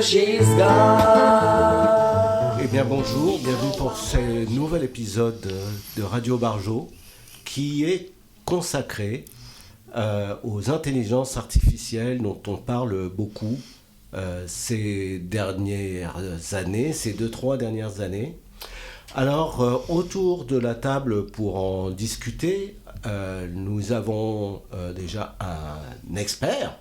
she's gone. Eh bien bonjour, bienvenue pour ce nouvel épisode de Radio Barjo qui est consacré aux intelligences artificielles dont on parle beaucoup ces dernières années, ces 2-3 dernières années. Alors autour de la table pour en discuter, nous avons déjà un expert,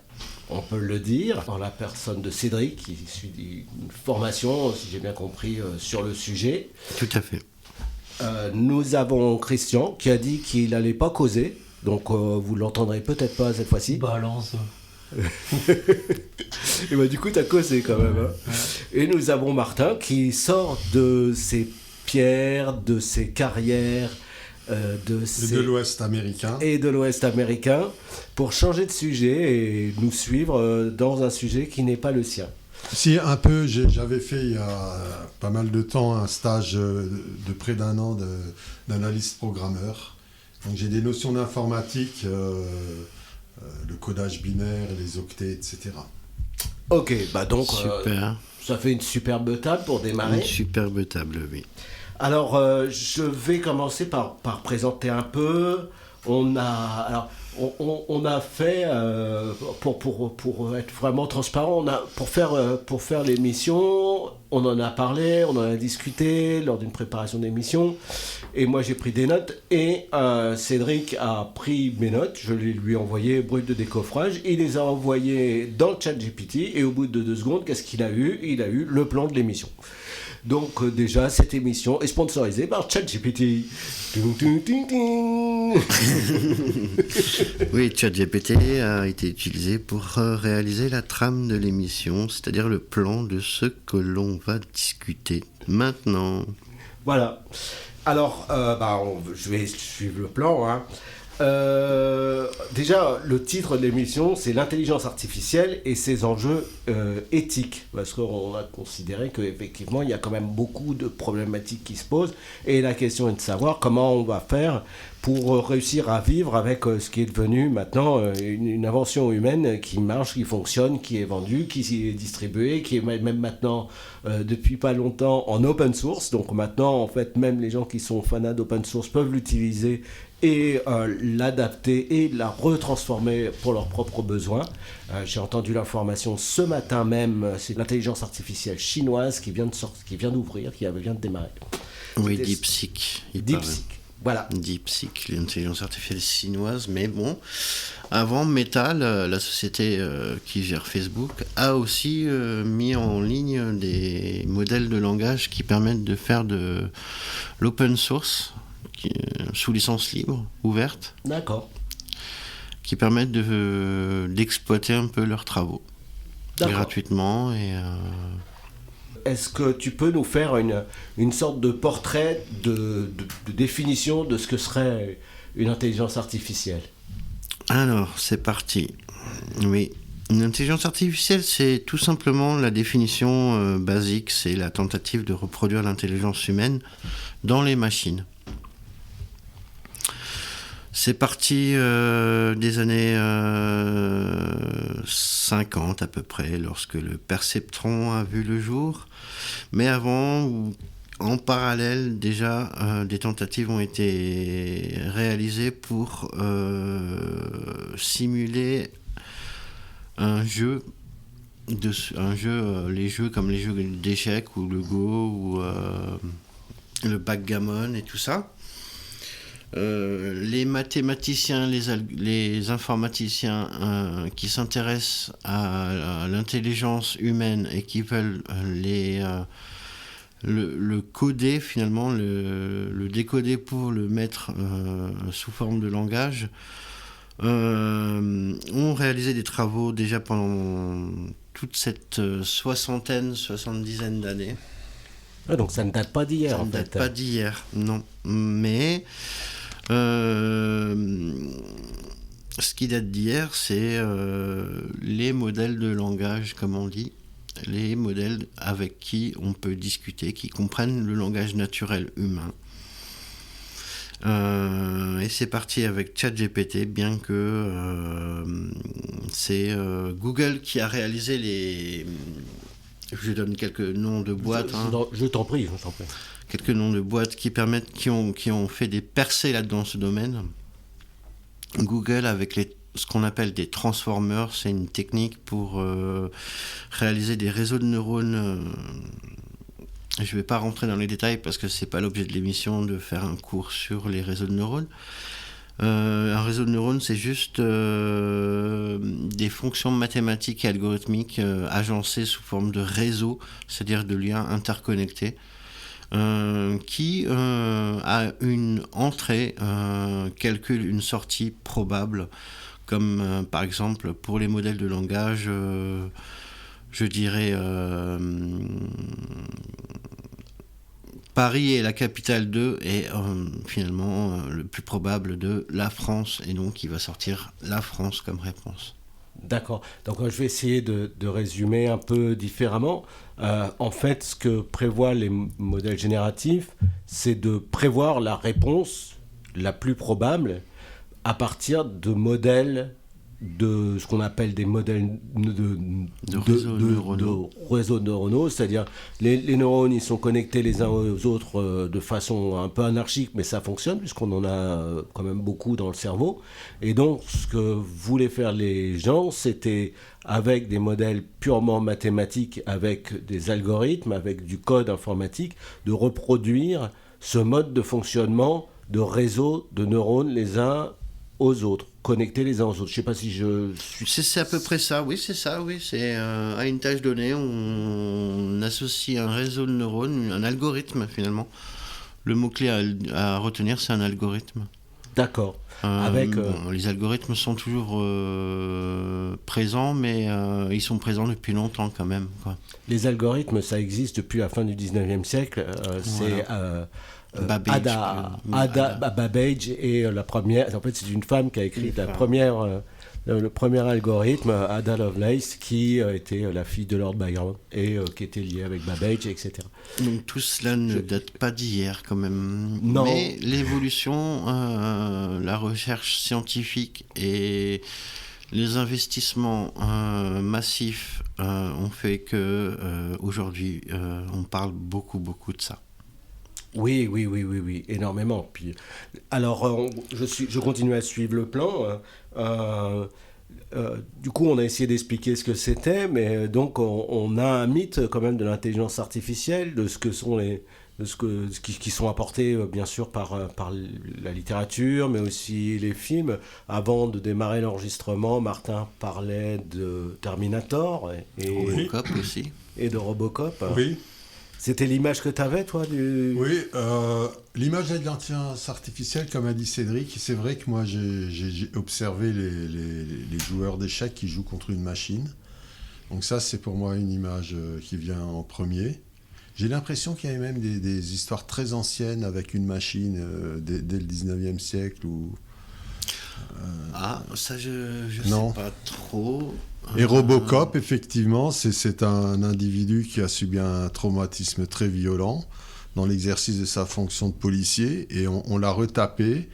on peut le dire, dans la personne de Cédric, qui suit une formation, si j'ai bien compris, sur le sujet. Tout à fait. Nous avons Christian, qui a dit qu'il n'allait pas causer, donc vous ne l'entendrez peut-être pas cette fois-ci. Balance. Et bah, du coup, tu as causé quand même. Hein. Ouais. Et nous avons Martin, qui sort de ses pierres, de ses carrières, de l'Ouest américain. Et de l'Ouest américain, pour changer de sujet et nous suivre dans un sujet qui n'est pas le sien. Si, un peu, j'avais fait il y a pas mal de temps un stage de près d'un an d'analyste programmeur. Donc j'ai des notions d'informatique, le codage binaire, les octets, etc. Ok, bah donc super. Ça fait une superbe table pour démarrer. Une superbe table, oui. Alors, je vais commencer par présenter un peu. On a fait, pour être vraiment transparent, pour faire l'émission, on en a parlé, on en a discuté lors d'une préparation d'émission. Et moi, j'ai pris des notes. Et Cédric a pris mes notes. Je les lui ai envoyées brutes de décoffrage. Il les a envoyées dans le chat GPT. Et au bout de 2 secondes, qu'est-ce qu'il a eu ? Il a eu le plan de l'émission. Donc déjà, cette émission est sponsorisée par ChatGPT. Oui, ChatGPT a été utilisé pour réaliser la trame de l'émission, c'est-à-dire le plan de ce que l'on va discuter maintenant. Voilà. Alors, je vais suivre le plan. Hein. Déjà, le titre de l'émission, c'est l'intelligence artificielle et ses enjeux éthiques, parce qu'on a considéré qu'effectivement, il y a quand même beaucoup de problématiques qui se posent, et la question est de savoir comment on va faire pour réussir à vivre avec ce qui est devenu maintenant une invention humaine qui marche, qui fonctionne, qui est vendue, qui est distribuée, qui est même maintenant, depuis pas longtemps, en open source. Donc maintenant, en fait, même les gens qui sont fanats d'open source peuvent l'utiliser et l'adapter et la retransformer pour leurs propres besoins. J'ai entendu l'information ce matin même, c'est l'intelligence artificielle chinoise qui vient d'ouvrir, qui vient de démarrer. Oui, DeepSeek. DeepSeek, voilà. DeepSeek, l'intelligence artificielle chinoise, mais bon, avant Meta, la société qui gère Facebook, a aussi mis en ligne des modèles de langage qui permettent de faire de l'open source, sous licence libre, ouverte. D'accord. Qui permettent d'exploiter un peu leurs travaux. D'accord. Gratuitement. Est-ce que tu peux nous faire une sorte de portrait de définition de ce que serait une intelligence artificielle ? Alors, c'est parti. Oui. Une intelligence artificielle, c'est tout simplement la définition basique, c'est la tentative de reproduire l'intelligence humaine dans les machines. C'est parti des années 50 à peu près, lorsque le perceptron a vu le jour. Mais avant, en parallèle, déjà, des tentatives ont été réalisées pour simuler un jeu, les jeux comme les jeux d'échecs ou le Go ou le backgammon et tout ça. Les mathématiciens, les informaticiens qui s'intéressent à l'intelligence humaine et qui veulent le coder finalement, le décoder pour le mettre sous forme de langage, ont réalisé des travaux déjà pendant toute cette soixantaine d'années. Ah, donc ça ne date pas d'hier. Ça ne date pas d'hier, non. Mais ce qui date d'hier, c'est les modèles de langage, comme on dit, les modèles avec qui on peut discuter, qui comprennent le langage naturel humain. Et c'est parti avec ChatGPT, bien que c'est Google qui a réalisé Je donne quelques noms de boîtes. Je t'en prie. Quelques noms de boîtes qui ont fait des percées là-dedans, ce domaine. Google avec ce qu'on appelle des transformers, c'est une technique pour réaliser des réseaux de neurones. Je ne vais pas rentrer dans les détails parce que ce n'est pas l'objet de l'émission de faire un cours sur les réseaux de neurones. Un réseau de neurones, c'est juste des fonctions mathématiques et algorithmiques agencées sous forme de réseaux, c'est-à-dire de liens interconnectés, qui a une entrée, calcule une sortie probable, comme par exemple pour les modèles de langage, je dirais Paris est la capitale de, et finalement le plus probable de la France, et donc il va sortir la France comme réponse. D'accord. Donc je vais essayer de résumer un peu différemment. En fait, ce que prévoient les modèles génératifs, c'est de prévoir la réponse la plus probable à partir de modèles de ce qu'on appelle des modèles de réseaux neuronaux, c'est-à-dire les neurones, ils sont connectés les uns aux autres de façon un peu anarchique, mais ça fonctionne puisqu'on en a quand même beaucoup dans le cerveau. Et donc, ce que voulaient faire les gens, c'était avec des modèles purement mathématiques, avec des algorithmes, avec du code informatique, de reproduire ce mode de fonctionnement de réseaux de neurones les uns aux autres, connectés les uns aux autres. Je ne sais pas si je suis... C'est à peu près ça, oui, c'est ça, oui. C'est à une tâche donnée, on associe un réseau de neurones, un algorithme finalement. Le mot-clé à retenir, c'est un algorithme. D'accord. Les algorithmes sont toujours présents, mais ils sont présents depuis longtemps quand même, quoi. Les algorithmes, ça existe depuis la fin du 19e siècle. C'est... Babbage, Babbage est la première. En fait, c'est une femme qui a écrit le premier algorithme, Ada Lovelace, qui était la fille de Lord Byron et qui était liée avec Babbage, etc. Donc tout cela ne date pas d'hier quand même. Non. Mais l'évolution, la recherche scientifique et les investissements massifs ont fait que aujourd'hui on parle beaucoup de ça. Oui, énormément. Puis, alors, je continue à suivre le plan. Du coup, on a essayé d'expliquer ce que c'était, mais donc on a un mythe quand même de l'intelligence artificielle, de ce que sont qui sont apportés bien sûr par la littérature, mais aussi les films. Avant de démarrer l'enregistrement, Martin parlait de Terminator et Robocop aussi. Et de Robocop. Oui. C'était l'image que tu avais, toi Oui, l'image de l'intelligence artificielle, comme a dit Cédric, c'est vrai que moi j'ai observé les joueurs d'échecs qui jouent contre une machine. Donc ça, c'est pour moi une image qui vient en premier. J'ai l'impression qu'il y avait même des histoires très anciennes avec une machine dès le 19e siècle. Ça je sais pas trop. Et Robocop, effectivement, c'est un individu qui a subi un traumatisme très violent dans l'exercice de sa fonction de policier, et on l'a retapé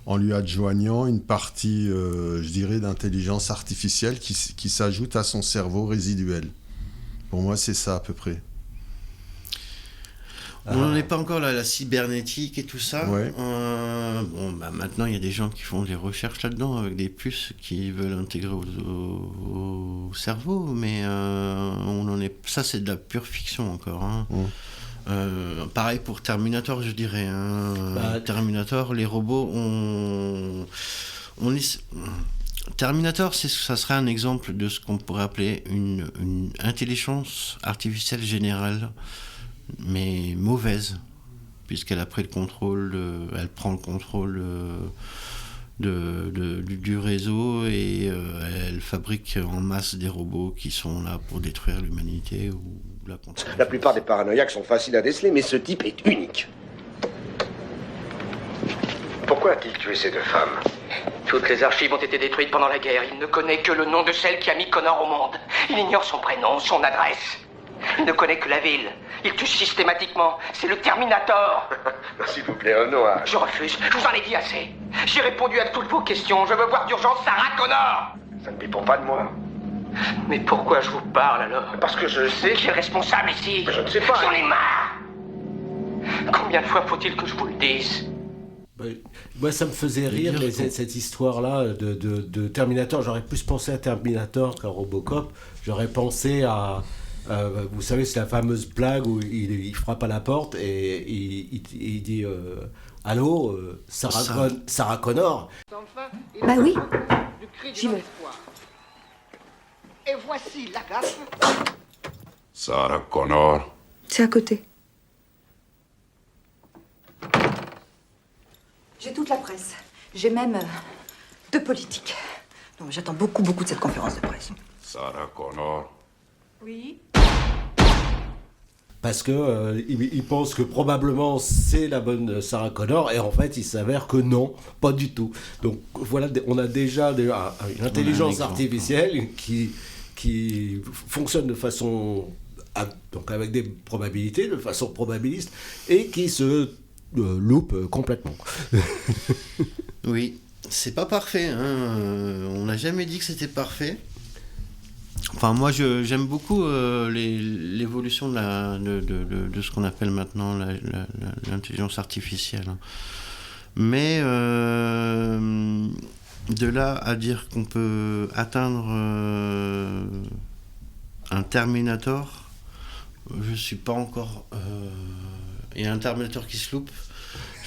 en lui adjoignant une partie, je dirais, d'intelligence artificielle qui s'ajoute à son cerveau résiduel. Pour moi, c'est ça à peu près. On n'en est pas encore là, la cybernétique et tout ça. Ouais. Maintenant, il y a des gens qui font des recherches là-dedans avec des puces qui veulent intégrer au cerveau, mais ça, c'est de la pure fiction encore. Hein. Pareil pour Terminator, je dirais. Terminator, les robots, Terminator, ça serait un exemple de ce qu'on pourrait appeler une intelligence artificielle générale, mais mauvaise, puisqu'elle a pris le contrôle, elle prend le contrôle du réseau, et elle fabrique en masse des robots qui sont là pour détruire l'humanité ou la contrôler. La plupart des paranoïaques sont faciles à déceler, mais ce type est unique. Pourquoi a-t-il tué ces deux femmes ? Toutes les archives ont été détruites pendant la guerre. Il ne connaît que le nom de celle qui a mis Connor au monde. Il ignore son prénom, son adresse. Il ne connaît que la ville. Il tue systématiquement. C'est le Terminator. S'il vous plaît, un nom. Je refuse. Je vous en ai dit assez. J'ai répondu à toutes vos questions. Je veux voir d'urgence Sarah Connor. Ça ne dépend pas de moi. Mais pourquoi je vous parle alors? Parce que je sais... Qui est responsable ici? Je ne sais pas. J'en ai marre. Combien de fois faut-il que je vous le dise? Moi, ça me faisait rire cette histoire-là de Terminator. J'aurais plus pensé à Terminator qu'à Robocop. J'aurais pensé à... vous savez, c'est la fameuse blague où il frappe à la porte et il dit allô, Sarah Connor. Bah oui, j'y vais. Et voici la gaffe. Sarah Connor. C'est à côté. J'ai toute la presse. J'ai même 2 politiques. Non, j'attends beaucoup de cette conférence de presse. Sarah Connor. Oui. Parce que il pense que probablement c'est la bonne Sarah Connor et en fait il s'avère que non, pas du tout. Donc voilà, on a déjà une intelligence artificielle qui fonctionne de façon donc avec des probabilités, de façon probabiliste et qui se loupe complètement. Oui, c'est pas parfait, hein. On n'a jamais dit que c'était parfait. Enfin, moi, j'aime beaucoup l'évolution de ce qu'on appelle maintenant l'intelligence artificielle. Mais de là à dire qu'on peut atteindre un Terminator, je suis pas encore... et un Terminator qui se loupe,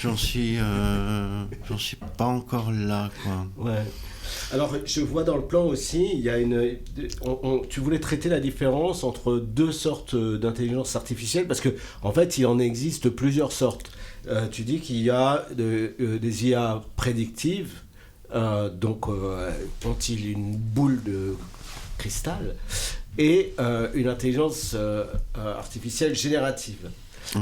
j'en suis pas encore là, quoi. Ouais. Alors, je vois dans le plan aussi, il y a tu voulais traiter la différence entre 2 sortes d'intelligence artificielle, parce que en fait, il en existe plusieurs sortes. Tu dis qu'il y a des IA prédictives, donc ont-ils une boule de cristal, et une intelligence artificielle générative.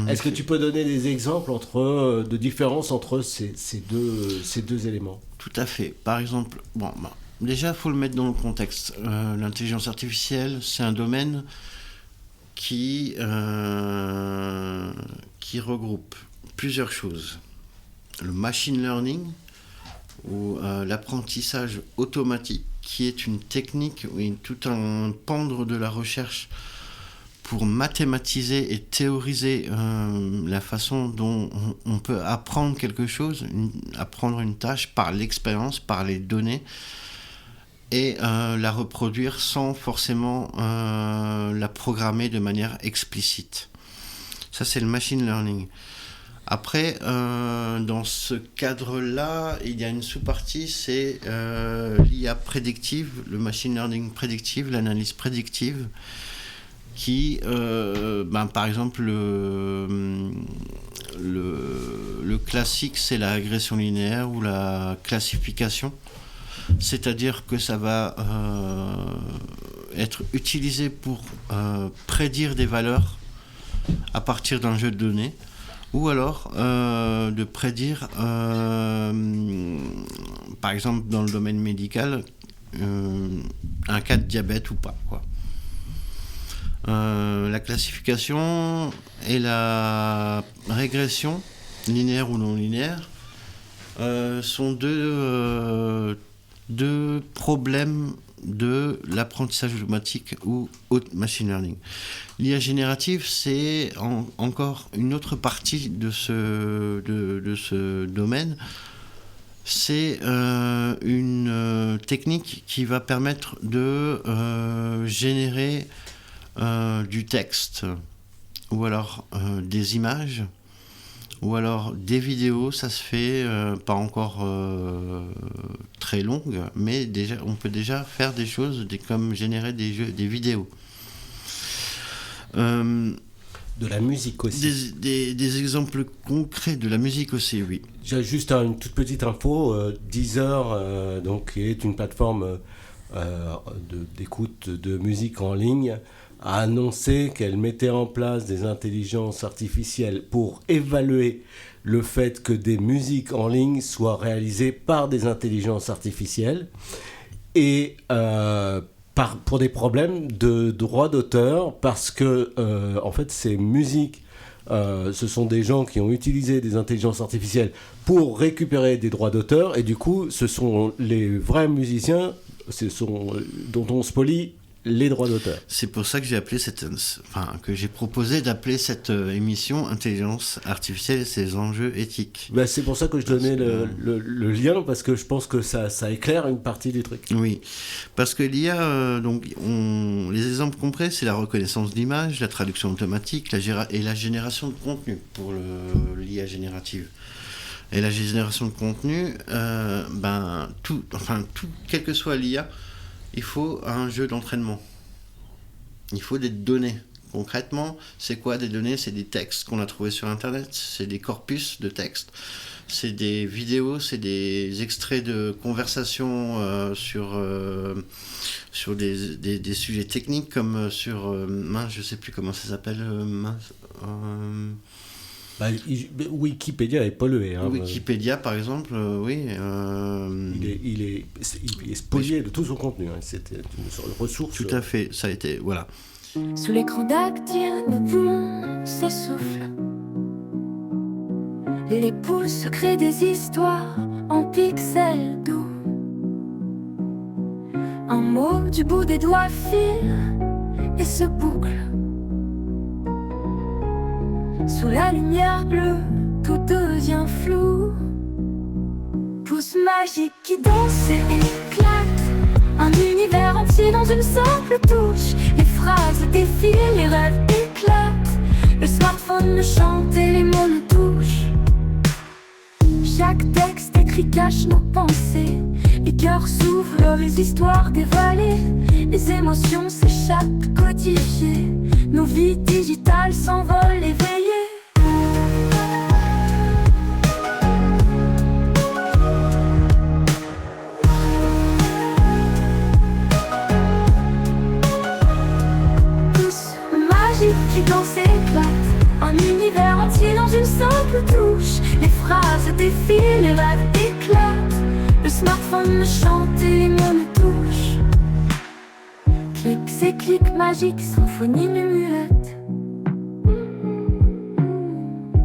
Est-ce que tu peux donner des exemples de différence entre ces deux éléments? Tout à fait. Par exemple, déjà, il faut le mettre dans le contexte. L'intelligence artificielle, c'est un domaine qui regroupe plusieurs choses. Le machine learning, ou l'apprentissage automatique, qui est une technique, tout un pendre de la recherche pour mathématiser et théoriser la façon dont on peut apprendre quelque chose, apprendre une tâche par l'expérience, par les données, et la reproduire sans forcément la programmer de manière explicite. Ça, c'est le machine learning. Après, dans ce cadre-là, il y a une sous-partie, c'est l'IA prédictive, le machine learning prédictive, l'analyse prédictive, qui, par exemple, le classique, c'est la régression linéaire ou la classification. C'est-à-dire que ça va être utilisé pour prédire des valeurs à partir d'un jeu de données, ou alors de prédire, par exemple dans le domaine médical, un cas de diabète ou pas, quoi. La classification et la régression, linéaire ou non linéaire, sont deux problèmes de l'apprentissage automatique ou machine learning. L'IA générative, c'est encore une autre partie de ce domaine. C'est une technique qui va permettre de générer du texte, ou alors des images, ou alors des vidéos. Ça se fait pas encore très longue, mais déjà, on peut déjà faire des choses comme générer des vidéos. De la musique aussi. Des exemples concrets de la musique aussi, oui. J'ai juste une toute petite info. Deezer, donc, qui est une plateforme d'écoute de musique en ligne, a annoncé qu'elle mettait en place des intelligences artificielles pour évaluer le fait que des musiques en ligne soient réalisées par des intelligences artificielles et pour des problèmes de droit d'auteur, parce que en fait ces musiques, ce sont des gens qui ont utilisé des intelligences artificielles pour récupérer des droits d'auteur, et du coup ce sont les vrais musiciens dont on spolie les droits d'auteur. C'est pour ça que j'ai proposé d'appeler cette émission Intelligence artificielle et ses enjeux éthiques. Bah, c'est pour ça que je donnais le lien, parce que je pense que ça éclaire une partie du truc. Oui, parce que l'IA, les exemples concrets, c'est la reconnaissance d'image, la traduction automatique et la génération de contenu pour l'IA générative. Et la génération de contenu, quelle que soit l'IA, il faut un jeu d'entraînement. Il faut des données. Concrètement, c'est quoi des données ? C'est des textes qu'on a trouvés sur Internet, c'est des corpus de textes, c'est des vidéos, c'est des extraits de conversations sur des sujets techniques comme sur... je sais plus comment ça s'appelle. Wikipédia est pollué. Wikipédia, par exemple, oui. Il est spolié de tout son contenu. C'était une ressource. Tout à fait, ça a été... Voilà. Sous l'écran dactyle, nos poumons s'essoufflent. Les pouces créent des histoires en pixels doux. Un mot du bout des doigts file et se boucle. Sous la lumière bleue, tout devient flou. Pouce magique qui danse et éclate. Un univers entier dans une simple touche. Les phrases défilent, les rêves éclatent. Le smartphone me chante et les mots me touchent. Chaque texte écrit cache nos pensées. Les cœurs s'ouvrent, les histoires dévoilées. Les émotions s'échappent, codifiées. Nos vies digitales s'envolent éveillées. Qui danse éclate. Un univers entier dans une simple touche. Les phrases défilent, les rêves éclatent. Le smartphone me chante et les mots me touchent. Clics et clics magiques, symphonie muette.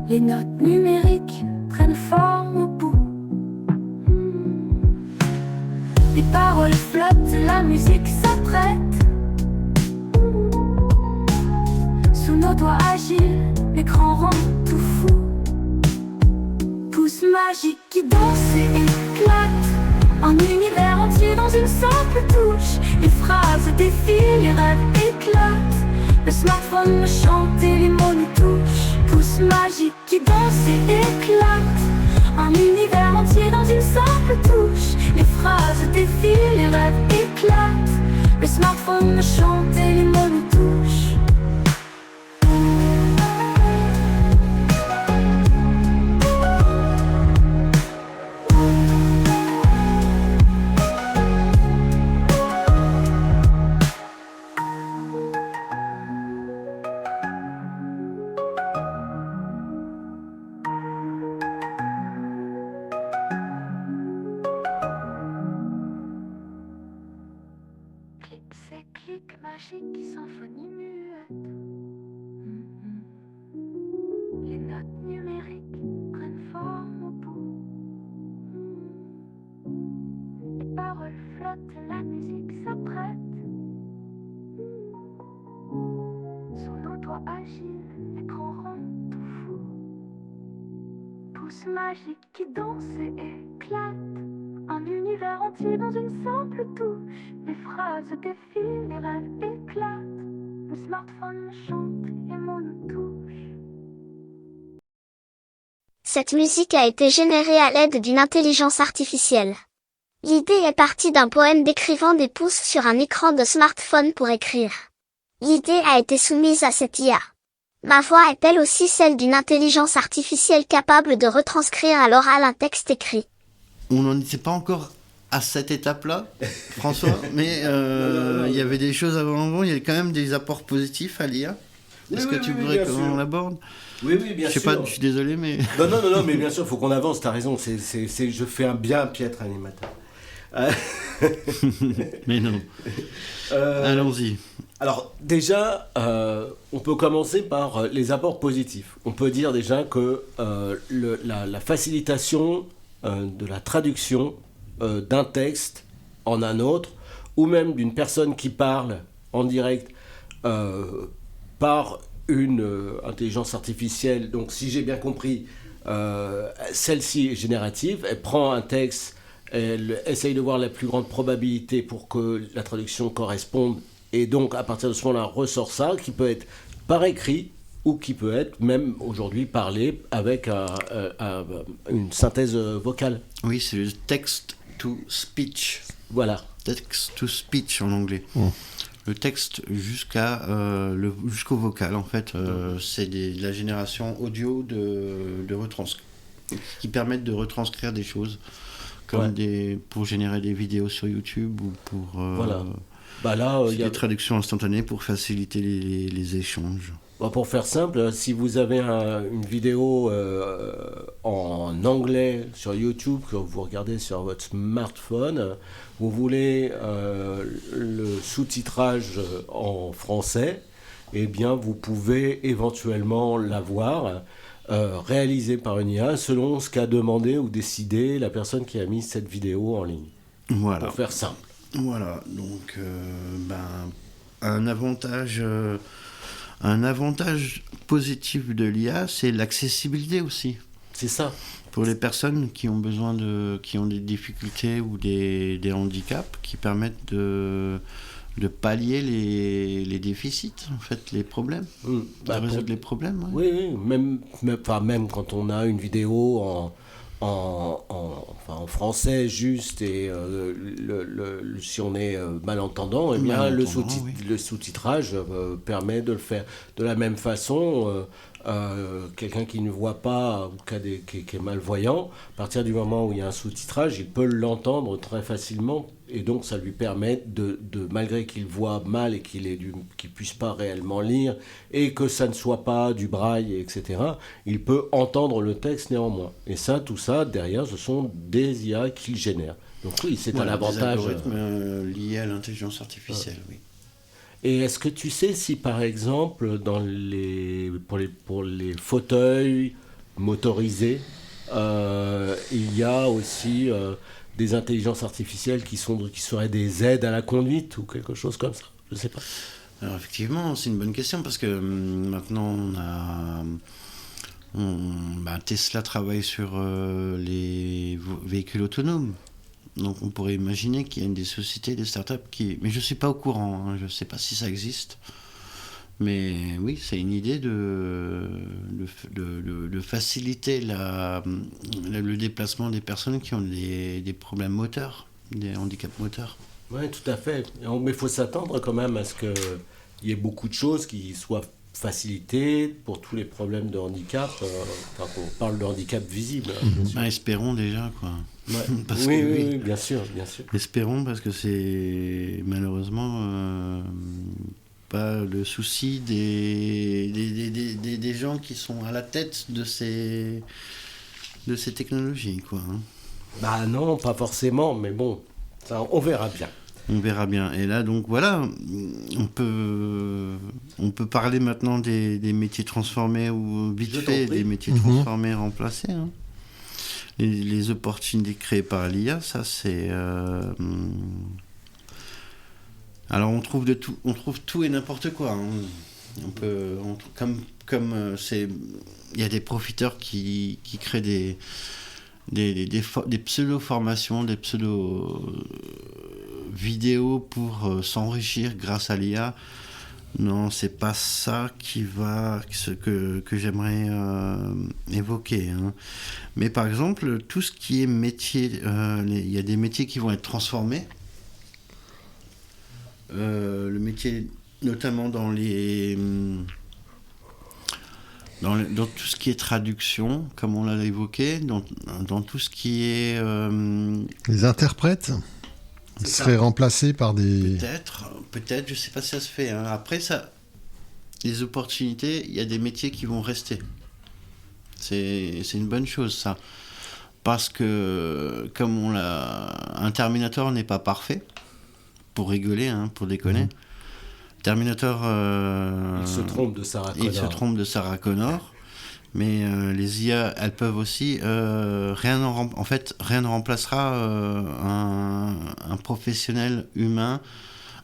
Les notes numériques prennent forme au bout. Les paroles flottent, la musique s'apprête. Sous nos doigts agiles, l'écran rend tout fou. Pouce magique qui danse et éclate. Un univers entier dans une simple touche. Les phrases défilent, les rêves éclatent. Le smartphone me chante et les mots nous touchent. Pouce magique qui danse et éclate. Un univers entier dans une simple touche. Les phrases défilent, les rêves éclatent. Le smartphone me chante et les mots nous touchent. Magique, symphonie muette. Les notes numériques prennent forme au bout. Les paroles flottent, la musique s'apprête. Sous nos doigts agiles, l'écran rend tout fou. Pouce magique qui danse et éclate. Un univers entier dans une simple touche. Les phrases défilent, les rêves éclatent. Le smartphone me chante et mots nous touchent. Cette musique a été générée à l'aide d'une intelligence artificielle. L'idée est partie d'un poème décrivant des pouces sur un écran de smartphone pour écrire. L'idée a été soumise à cette IA. Ma voix est elle aussi celle d'une intelligence artificielle capable de retranscrire à l'oral un texte écrit. On n'en était pas encore à cette étape-là, François, mais il y avait des choses avant, il y a quand même des apports positifs à l'IA. Est-ce que tu voudrais qu'on l'aborde ? Oui, bien sûr. Je suis désolé, mais... Non, mais bien sûr, il faut qu'on avance, t'as raison, je fais un bien piètre animateur. Mais non. Allons-y. Alors, déjà, on peut commencer par les apports positifs. On peut dire déjà que la facilitation de la traduction d'un texte en un autre, ou même d'une personne qui parle en direct par une intelligence artificielle. Donc si j'ai bien compris, celle-ci est générative, elle prend un texte, elle essaye de voir la plus grande probabilité pour que la traduction corresponde, et donc à partir de ce moment-là ressort ça, qui peut être par écrit ou qui peut être même aujourd'hui parlé avec une synthèse vocale. Oui, c'est le text-to-speech. Voilà. Text-to-speech en anglais. Le texte jusqu'au vocal, en fait, c'est de la génération audio qui permettent de retranscrire des choses, comme pour générer des vidéos sur YouTube ou pour voilà. Bah là, des traductions instantanées pour faciliter les échanges. Pour faire simple, si vous avez une vidéo en anglais sur YouTube que vous regardez sur votre smartphone, vous voulez le sous-titrage en français, eh bien vous pouvez éventuellement l'avoir réalisé par une IA selon ce qu'a demandé ou décidé la personne qui a mis cette vidéo en ligne. Voilà. Pour faire simple. Voilà, donc un avantage positif de l'IA, c'est l'accessibilité aussi. C'est ça. Pour les personnes qui ont des difficultés ou des handicaps, qui permettent de pallier les déficits, en fait, les problèmes, de résoudre les problèmes. Ouais. Oui, même quand on a une vidéo en français juste et si on est malentendant, eh bien le sous-titrage permet de le faire. De la même façon, quelqu'un qui ne voit pas ou qui est malvoyant, à partir du moment où il y a un sous-titrage, il peut l'entendre très facilement, et donc ça lui permet malgré qu'il voit mal et qu'il puisse pas réellement lire et que ça ne soit pas du braille, etc., il peut entendre le texte néanmoins. Et tout ça, derrière, ce sont des IA qu'il génère. Donc oui, c'est un avantage. Des algorithmes liés à l'intelligence artificielle, oui. Et est-ce que tu sais si, par exemple, pour les fauteuils motorisés, il y a aussi des intelligences artificielles qui seraient des aides à la conduite ou quelque chose comme ça? Je ne sais pas. Alors effectivement, c'est une bonne question parce que maintenant Tesla travaille sur les véhicules autonomes. Donc on pourrait imaginer qu'il y a des sociétés, des startups mais je ne suis pas au courant, hein, je ne sais pas si ça existe. Mais oui, c'est une idée de faciliter le déplacement des personnes qui ont des problèmes moteurs, des handicaps moteurs. Oui, tout à fait. Mais il faut s'attendre quand même à ce qu'il y ait beaucoup de choses qui soient facilitées pour tous les problèmes de handicap. On parle de handicap visible. Espérons déjà, quoi. Ouais. Oui, bien sûr. Espérons, parce que c'est malheureusement pas le souci des gens qui sont à la tête de ces technologies, quoi. Bah non, pas forcément, mais bon, ça, on verra bien. On verra bien. Et là, donc voilà, on peut parler maintenant des métiers transformés ou vite fait des métiers transformés remplacés. Hein. Les opportunités créées par l'IA, ça c'est. Alors on trouve tout et n'importe quoi. Hein. Il y a des profiteurs qui créent des pseudo-formations, des pseudo-vidéos pour s'enrichir grâce à l'IA. Non, c'est pas ça que j'aimerais évoquer. Hein. Mais par exemple, tout ce qui est métier, il y a des métiers qui vont être transformés. Le métier, notamment dans tout ce qui est traduction, comme on l'a évoqué, dans tout ce qui est... Les interprètes seraient remplacés par des... Peut-être, je ne sais pas si ça se fait. Hein. Après, les opportunités, il y a des métiers qui vont rester. C'est une bonne chose, ça. Parce que, un Terminator n'est pas parfait, pour rigoler, hein, pour déconner. Terminator... il se trompe de Sarah Connor. Mais les IA, elles peuvent aussi... rien ne remplacera un professionnel humain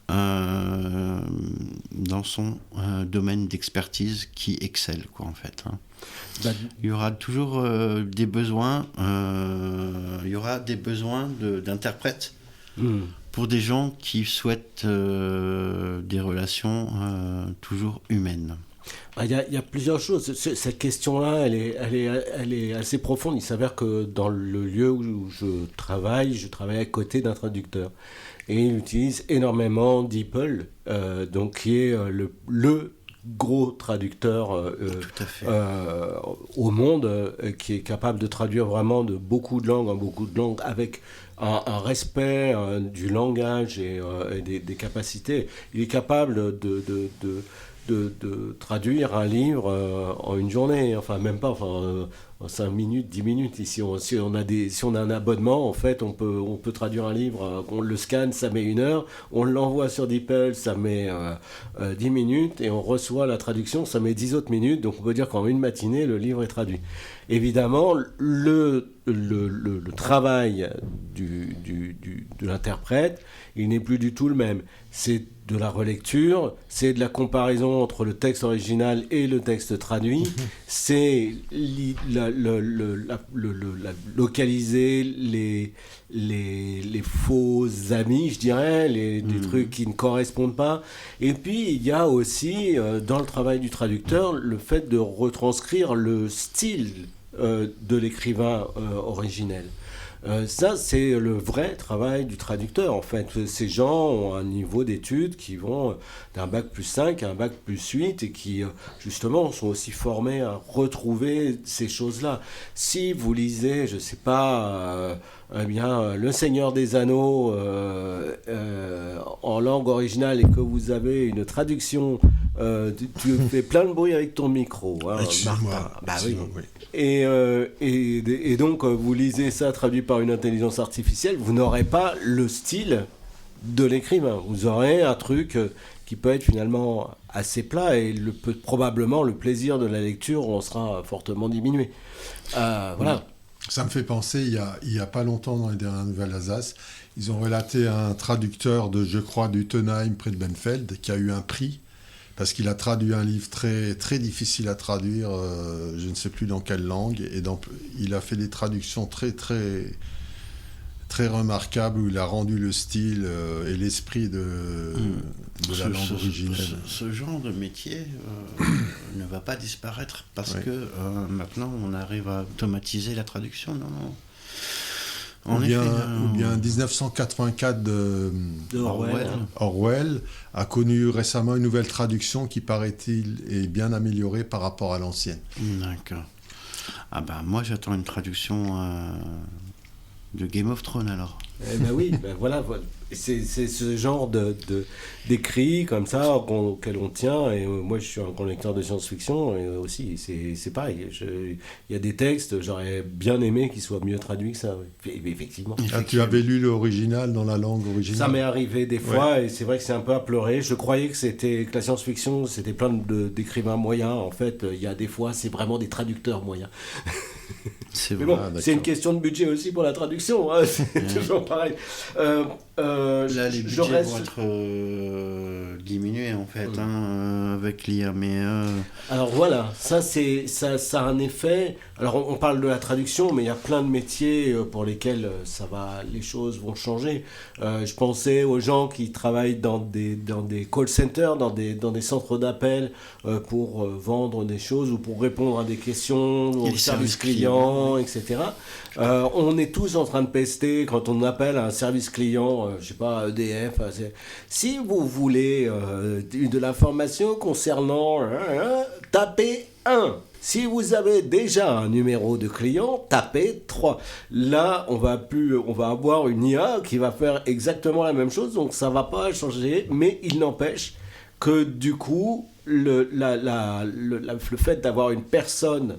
dans son domaine d'expertise qui excelle, quoi, en fait. Hein. Il y aura toujours des besoins, d'interprètes pour des gens qui souhaitent des relations toujours humaines. Il y a plusieurs choses. Cette question-là, elle est assez profonde. Il s'avère que dans le lieu où je travaille à côté d'un traducteur. Et il utilise énormément DeepL, donc qui est le gros traducteur au monde, qui est capable de traduire vraiment de beaucoup de langues, avec un respect du langage et des capacités. Il est capable de traduire un livre en une journée, enfin même pas, en 5 minutes, 10 minutes. Si on a un abonnement, en fait, on peut traduire un livre, on le scanne, ça met 1 heure, on l'envoie sur DeepL, ça met 10 minutes, et on reçoit la traduction, ça met 10 autres minutes, donc on peut dire qu'en une matinée, le livre est traduit. Évidemment, le travail de l'interprète, il n'est plus du tout le même. C'est de la relecture, c'est de la comparaison entre le texte original et le texte traduit, c'est localiser les faux amis, je dirais, des trucs qui ne correspondent pas. Et puis, il y a aussi, dans le travail du traducteur, le fait de retranscrire le style de l'écrivain originel. Ça, c'est le vrai travail du traducteur, en fait. Ces gens ont un niveau d'études qui vont d'un bac plus 5 à un bac plus 8 et qui, justement, sont aussi formés à retrouver ces choses-là. Si vous lisez, je ne sais pas, Le Seigneur des Anneaux en langue originale et que vous avez une traduction, tu fais plein de bruit avec ton micro, hein, Martin. Bah oui. Et donc, vous lisez ça traduit par une intelligence artificielle, vous n'aurez pas le style de l'écrivain. Vous aurez un truc qui peut être finalement assez plat et probablement le plaisir de la lecture en sera fortement diminué. Voilà. Ça me fait penser, il y a pas longtemps, dans les dernières nouvelles Alsace, ils ont relaté un traducteur je crois, d'Utenheim, près de Benfeld, qui a eu un prix parce qu'il a traduit un livre très, très difficile à traduire, je ne sais plus dans quelle langue, et il a fait des traductions très, très, très remarquables où il a rendu le style et l'esprit de la langue originelle. Ce genre de métier ne va pas disparaître parce que maintenant on arrive à automatiser la traduction. Non. Ou bien 1984 de Orwell a connu récemment une nouvelle traduction qui, paraît-il, est bien améliorée par rapport à l'ancienne. D'accord. Ah ben moi j'attends une traduction de Game of Thrones alors. Eh ben oui, voilà. C'est ce genre d'écrit comme ça auquel on tient. Et moi, je suis un grand lecteur de science-fiction et aussi, c'est pareil. Il y a des textes, j'aurais bien aimé qu'ils soient mieux traduits que ça. Oui. Effectivement. Ah, tu avais lu l'original dans la langue originale? Ça m'est arrivé des fois et c'est vrai que c'est un peu à pleurer. Je croyais que la science-fiction, c'était plein d'écrivains moyens. En fait, il y a des fois, c'est vraiment des traducteurs moyens. C'est vrai. Bon, c'est une question de budget aussi pour la traduction. Hein. C'est toujours pareil. Là, les budgets vont être diminués en fait avec l'IA. Mais alors voilà, ça a un effet. Alors on parle de la traduction, mais il y a plein de métiers pour lesquels les choses vont changer. Je pensais aux gens qui travaillent dans des call centers, dans des centres d'appel pour vendre des choses ou pour répondre à des questions, aux services clients, etc. On est tous en train de pester quand on appelle un service client, je sais pas, EDF. Si vous voulez de l'information concernant, tapez 1. Si vous avez déjà un numéro de client, tapez 3. Là, on va avoir une IA qui va faire exactement la même chose, donc ça va pas changer, mais il n'empêche que du coup, le fait d'avoir une personne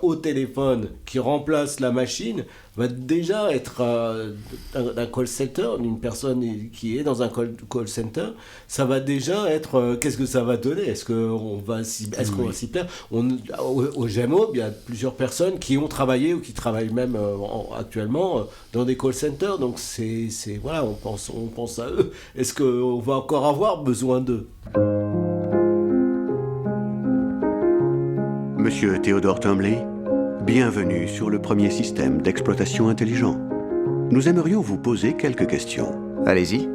au téléphone qui remplace la machine va déjà être d'un call center, d'une personne qui est dans un call center, ça va déjà être qu'est-ce que ça va donner? Est-ce qu'on va s'y plaire? Au GEMOB, il y a plusieurs personnes qui ont travaillé ou qui travaillent même actuellement dans des call centers, donc c'est voilà, on pense à eux. Est-ce qu'on va encore avoir besoin d'eux? Monsieur Théodore Tumbley, bienvenue sur le premier système d'exploitation intelligent. Nous aimerions vous poser quelques questions. Allez-y.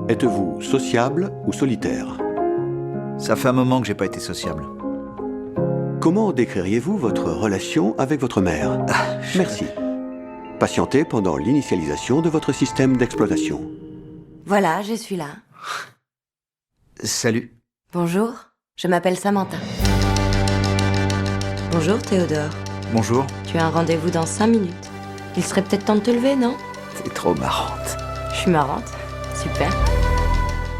Êtes-vous sociable ou solitaire? Ça fait un moment que j'ai pas été sociable. Comment décririez-vous votre relation avec votre mère? Merci. Patientez pendant l'initialisation de votre système d'exploitation. Voilà, je suis là. Salut. Bonjour, je m'appelle Samantha. Bonjour Théodore. Bonjour. Tu as un rendez-vous dans 5 minutes. Il serait peut-être temps de te lever, non? T'es trop marrante. Je suis marrante. Super.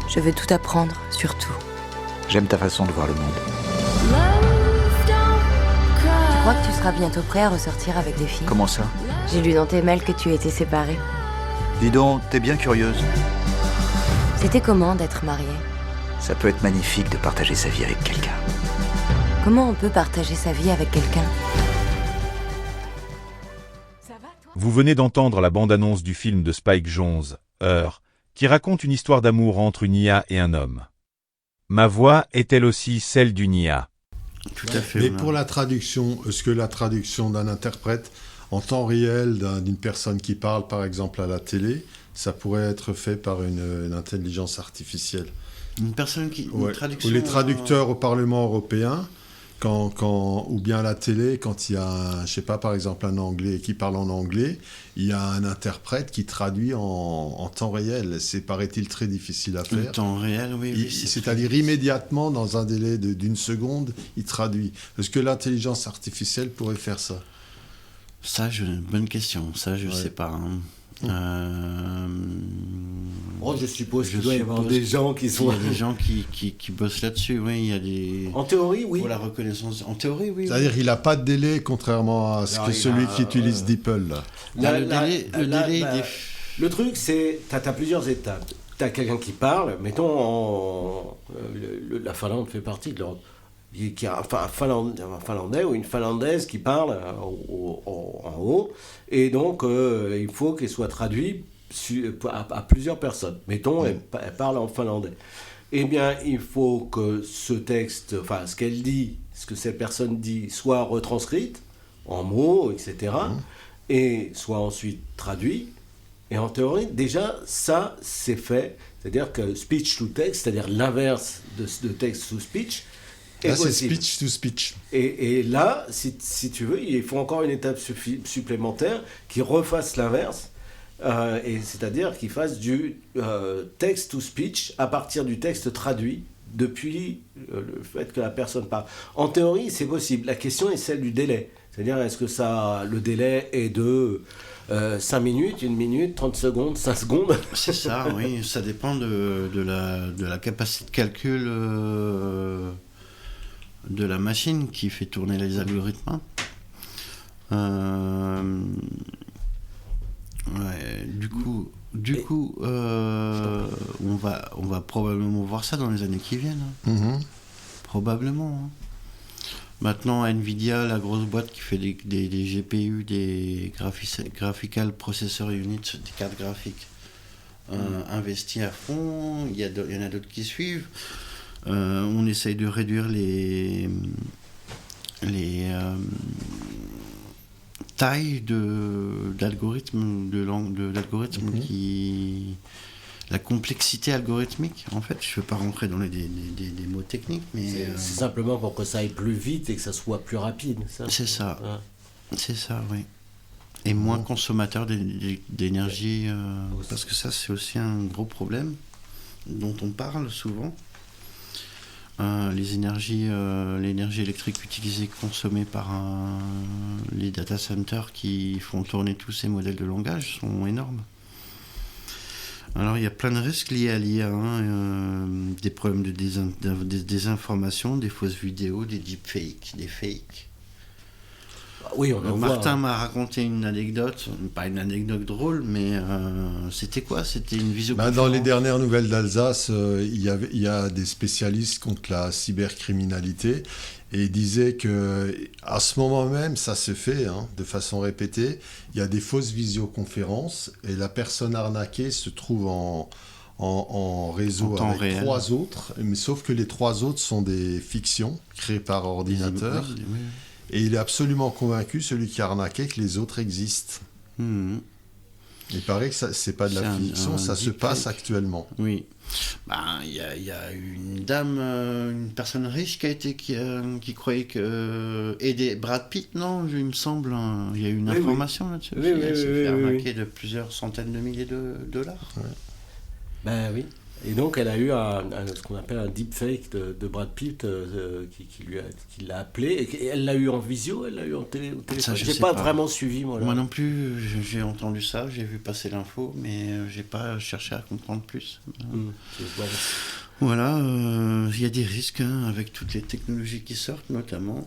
Je veux tout apprendre, surtout. J'aime ta façon de voir le monde. Tu crois que tu seras bientôt prêt à ressortir avec des filles? Comment ça? J'ai lu dans tes mails que tu étais séparée. Dis donc, t'es bien curieuse. C'était comment d'être mariée? Ça peut être magnifique de partager sa vie avec quelqu'un. Comment on peut partager sa vie avec quelqu'un? Vous venez d'entendre la bande-annonce du film de Spike Jonze, Heure, qui raconte une histoire d'amour entre une IA et un homme. Ma voix est elle aussi celle d'une IA. Tout à fait. Mais pour la traduction, est-ce que la traduction d'un interprète en temps réel d'une personne qui parle, par exemple, à la télé, ça pourrait être fait par une intelligence artificielle? Une personne qui... Ouais. Ou les traducteurs au Parlement européen, ou bien à la télé, quand il y a, je sais pas, par exemple, un Anglais qui parle en anglais, il y a un interprète qui traduit en temps réel. C'est, paraît-il, très difficile à faire. En temps réel, oui. C'est-à-dire immédiatement, dans un délai d'une seconde, il traduit. Est-ce que l'intelligence artificielle pourrait faire ça? Ça, bonne question. Ça, je sais pas. Hein. Je suppose qu'il doit y avoir des gens qui sont... Il y a des gens qui bossent là-dessus, oui. Il y a des... En théorie, oui. Pour la reconnaissance... En théorie, oui. C'est-à-dire qu'il n'a pas de délai, contrairement à celui qui utilise DeepL. Le truc, c'est... Tu as plusieurs étapes. Tu as quelqu'un qui parle, mettons, la Finlande fait partie de l'Europe. Qui a un Finlandais ou une Finlandaise qui parle en haut, et donc il faut qu'elle soit traduite à plusieurs personnes. Mettons, elle parle en finlandais. Eh bien, il faut que ce texte, enfin, ce qu'elle dit, ce que cette personne dit, soit retranscrite en mots, etc., et soit ensuite traduit. Et en théorie, déjà, ça, c'est fait. C'est-à-dire que speech to text, c'est-à-dire l'inverse de texte to speech, là, c'est speech to speech. Et là, si tu veux, il faut encore une étape supplémentaire qui refasse l'inverse, et c'est-à-dire qu'il fasse du text to speech à partir du texte traduit depuis le fait que la personne parle. En théorie, c'est possible. La question est celle du délai. C'est-à-dire, est-ce que le délai est de 5 minutes, 1 minute, 30 secondes, 5 secondes? C'est ça, oui. Ça dépend de la capacité de calcul... de la machine qui fait tourner les algorithmes. Du coup, on va probablement voir ça dans les années qui viennent. Probablement. Hein. Maintenant, Nvidia, la grosse boîte qui fait des GPU, des Graphical Processor Units, des cartes graphiques, investit à fond. Il y en a d'autres qui suivent. On essaye de réduire les tailles d'algorithmes, qui... La complexité algorithmique, en fait, je ne veux pas rentrer dans des mots techniques, mais... C'est simplement pour que ça aille plus vite et que ça soit plus rapide. C'est ça. C'est ça, oui. Et moins consommateur d'énergie, parce que ça, c'est aussi un gros problème dont on parle souvent. L'énergie électrique utilisée, consommée par les data centers qui font tourner tous ces modèles de langage sont énormes. Alors il y a plein de risques liés à l'IA, des problèmes de désinformation, des fausses vidéos, des deepfakes, des fakes. Oui, on en Martin voit. m'a raconté une anecdote, pas une anecdote drôle, mais c'était quoi? C'était une visioconférence. Dans les dernières nouvelles d'Alsace, il y a des spécialistes contre la cybercriminalité et ils disaient que à ce moment même, ça se fait de façon répétée. Il y a des fausses visioconférences et la personne arnaquée se trouve en réseau temps avec réel. 3 autres, mais sauf que les 3 autres sont des fictions créées par ordinateur. Oui. Et il est absolument convaincu, celui qui a arnaqué, que les autres existent. Il paraît que c'est pas de la fiction, ça se passe actuellement. Oui. Il y a une dame, une personne riche qui croyait que aider Brad Pitt, non, il me semble, il y a eu une information là-dessus. Oui, Elle s'est fait oui. arnaquer de plusieurs centaines de milliers de dollars. Ouais. Ben oui. Et donc elle a eu ce qu'on appelle un deepfake de Brad Pitt qui l'a appelé. Et elle l'a eu en visio, elle l'a eu au téléphone. Ça, je J'ai sais pas vraiment suivi moi. Là. Moi non plus, j'ai entendu ça, j'ai vu passer l'info, mais j'ai pas cherché à comprendre plus. Voilà, il y a des risques avec toutes les technologies qui sortent, notamment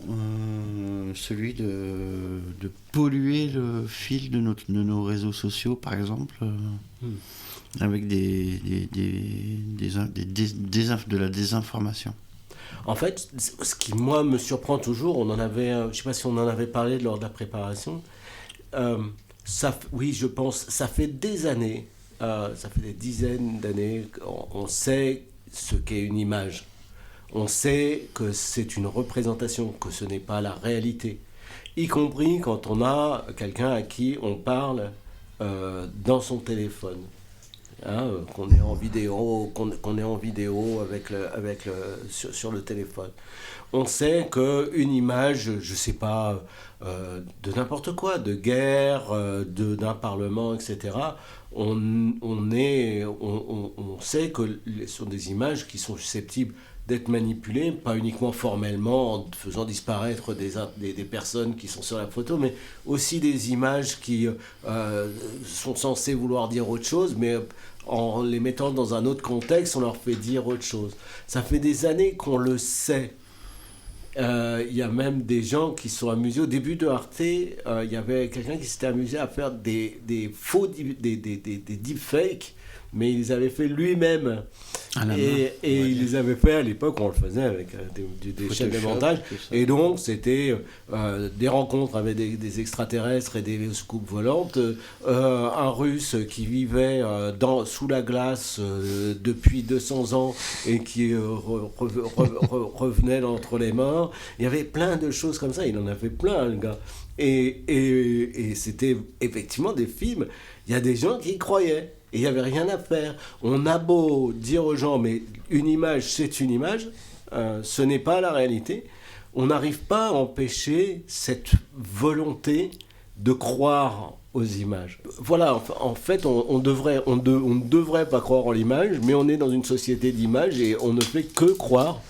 celui de polluer le fil de nos réseaux sociaux, par exemple. Avec de la désinformation. En fait, ce qui moi me surprend toujours, je sais pas si on en avait parlé lors de la préparation, oui je pense, ça fait des années, ça fait des dizaines d'années qu'on sait ce qu'est une image. On sait que c'est une représentation, que ce n'est pas la réalité. Y compris quand on a quelqu'un à qui on parle dans son téléphone. Qu'on est en vidéo, sur le téléphone. On sait qu'une image, je sais pas, de n'importe quoi, de guerre, d'un parlement, etc., on sait que ce sont des images qui sont susceptibles d'être manipulées, pas uniquement formellement, en faisant disparaître des personnes qui sont sur la photo, mais aussi des images qui sont censées vouloir dire autre chose, mais en les mettant dans un autre contexte, on leur fait dire autre chose. Ça fait des années qu'on le sait. Il y a même des gens qui sont amusés. Au début de Arte, il y avait quelqu'un qui s'était amusé à faire des deepfakes, mais il les avait fait lui-même. Et il les avait fait à l'époque, on le faisait avec des chaînes de montage. Et donc, c'était des rencontres avec des extraterrestres et des soucoupes volantes. Un Russe qui vivait sous la glace depuis 200 ans et qui revenait d'entre les morts. Il y avait plein de choses comme ça. Il en a fait plein, le gars. Et c'était effectivement des films. Il y a des gens qui y croyaient. Et il n'y avait rien à faire. On a beau dire aux gens, mais une image, c'est une image, ce n'est pas la réalité. On n'arrive pas à empêcher cette volonté de croire aux images. Voilà, en fait, on ne devrait pas croire en l'image, mais on est dans une société d'images et on ne fait que croire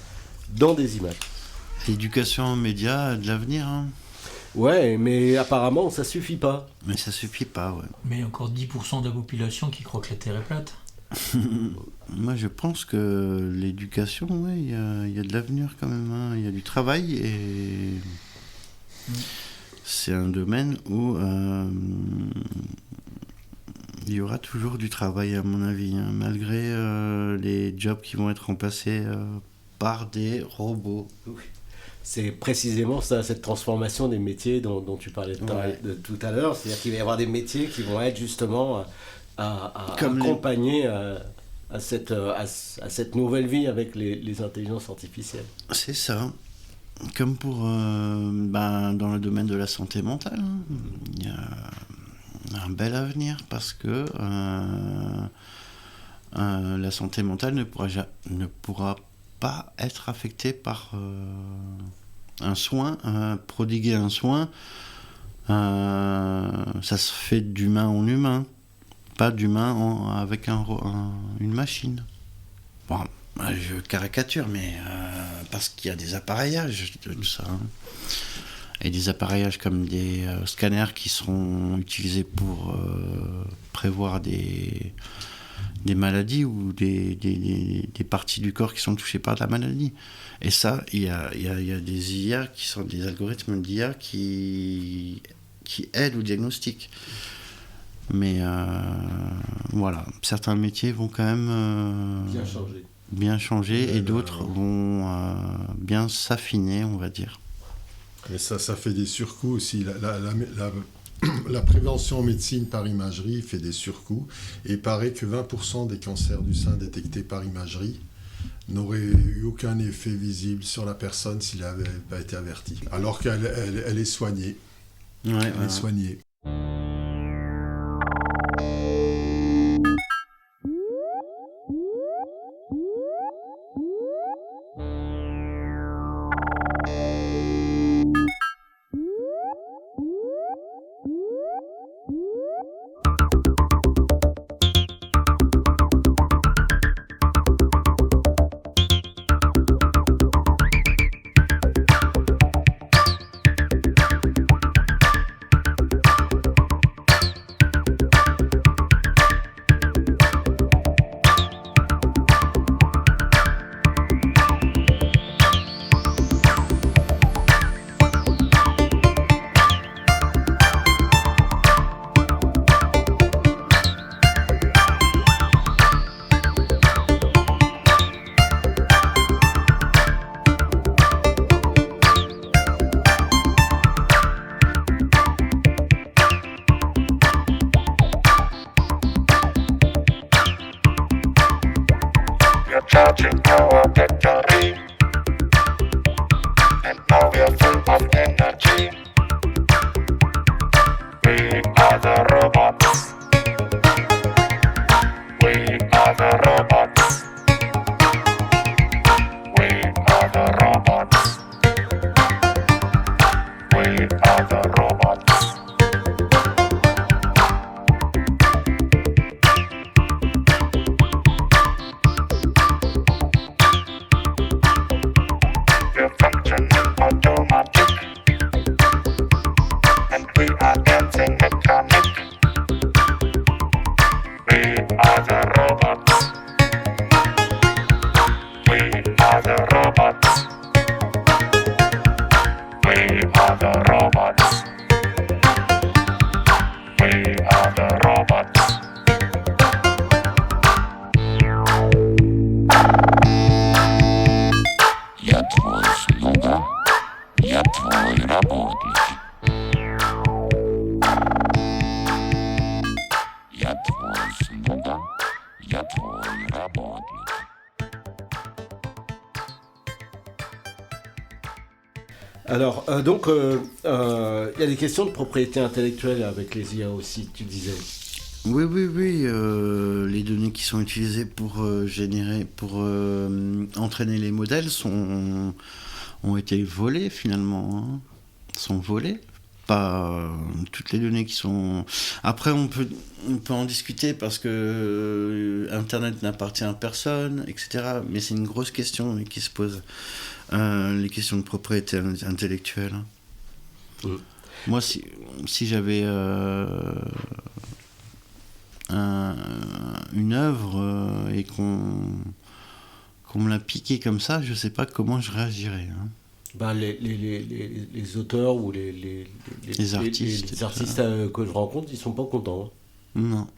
dans des images. L'éducation aux médias a de l'avenir, Ouais, mais apparemment, ça suffit pas. Mais ça suffit pas, ouais. Mais il y a encore 10% de la population qui croit que la Terre est plate. Moi, je pense que l'éducation, ouais, il y a de l'avenir quand même. Il y a du travail et c'est un domaine où il y aura toujours du travail, à mon avis, malgré les jobs qui vont être remplacés par des robots. Oui. C'est précisément ça, cette transformation des métiers dont tu parlais de tout à l'heure. C'est-à-dire qu'il va y avoir des métiers qui vont être justement à accompagner à cette nouvelle vie avec les intelligences artificielles. C'est ça. Comme pour dans le domaine de la santé mentale, il y a un bel avenir parce que la santé mentale ne pourra pas être affectée par un soin, prodiguer un soin. Ça se fait d'humain en humain, pas d'humain avec une machine. Bon, je caricature, mais parce qu'il y a des appareillages de tout ça. Et des appareillages comme des scanners qui seront utilisés pour prévoir des des maladies ou des parties du corps qui sont touchées par la maladie. Et ça, il y a des IA qui sont des algorithmes d'IA qui aident au diagnostic. Mais voilà, certains métiers vont quand même bien changer et d'autres vont bien s'affiner, on va dire. Mais ça fait des surcoûts aussi. La prévention en médecine par imagerie fait des surcoûts. Et il paraît que 20% des cancers du sein détectés par imagerie n'auraient eu aucun effet visible sur la personne s'il n'avait pas été averti. Alors qu'elle est soignée. Elle est soignée. Charging our battery, and now we are full of energy. We are the robots. We are the robots. We are the robots. We are the robots. We're functioning automatic, and we are dancing mechanic. We are the robots. We are the robots. We are the robots. We are the robots. Я твой слуга, я твой работник. Я твой слуга, я твой работник. Alors, donc, il y a des questions de propriété intellectuelle avec les IA aussi, tu disais. Oui. Les données qui sont utilisées pour entraîner les modèles ont été volées finalement. Sont volées. Pas toutes les données qui sont. Après, on peut en discuter parce que Internet n'appartient à personne, etc. Mais c'est une grosse question qui se pose. Les questions de propriété intellectuelle. Moi, si j'avais une œuvre et qu'on me l'a piqué comme ça, je sais pas comment je réagirais. Les auteurs ou les artistes, que je rencontre, ils sont pas contents. Non.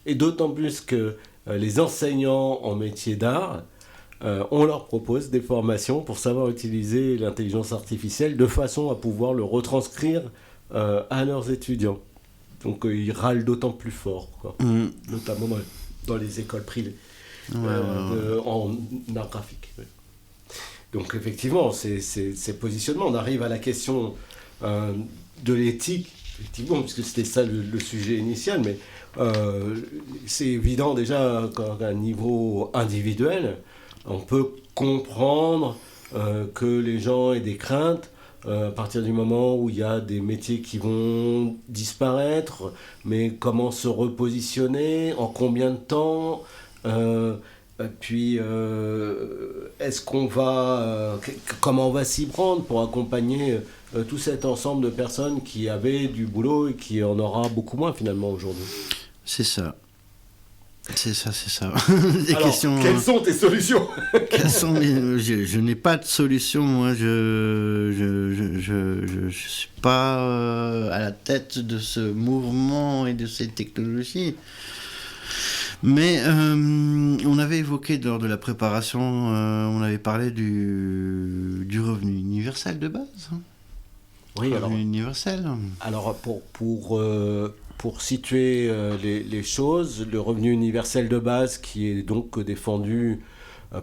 Et d'autant plus que les enseignants en métier d'art, on leur propose des formations pour savoir utiliser l'intelligence artificielle de façon à pouvoir le retranscrire à leurs étudiants. Donc ils râlent d'autant plus fort, quoi. Notamment dans les écoles privées en art graphique. Ouais. Donc effectivement, ces positionnements, on arrive à la question de l'éthique, effectivement, puisque c'était ça le sujet initial, mais c'est évident déjà qu'à un niveau individuel, on peut comprendre que les gens aient des craintes à partir du moment où il y a des métiers qui vont disparaître, mais comment se repositionner, en combien de temps, puis est-ce qu'on va, comment on va s'y prendre pour accompagner tout cet ensemble de personnes qui avaient du boulot et qui en aura beaucoup moins finalement aujourd'hui. C'est ça. C'est ça. Des questions. Quelles sont tes solutions? Je n'ai pas de solution, moi. Je suis pas à la tête de ce mouvement et de ces technologies. Mais on avait évoqué lors de la préparation, on avait parlé du revenu universel de base. Oui, revenu universel. Alors pour situer les choses, le revenu universel de base qui est donc défendu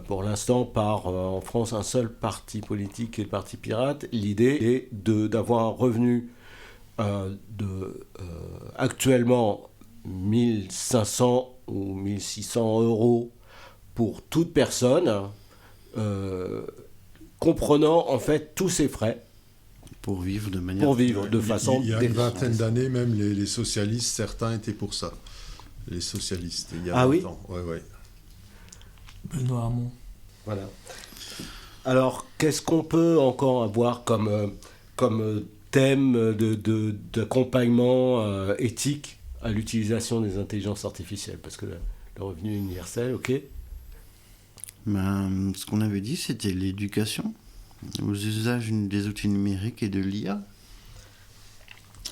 pour l'instant par en France un seul parti politique qui est le Parti Pirate, l'idée est d'avoir un revenu actuellement 1500 ou 1600 euros pour toute personne, comprenant en fait tous ses frais. Pour vivre de manière... Pour vivre de façon... Il y a une vingtaine d'années, même les socialistes, certains étaient pour ça. Les socialistes, il y a 20 ans. Ouais. Benoît Hamon. Voilà. Alors, qu'est-ce qu'on peut encore avoir comme thème d'accompagnement éthique à l'utilisation des intelligences artificielles? Parce que le revenu universel, ok. Ce qu'on avait dit, c'était l'éducation aux usages des outils numériques et de l'IA.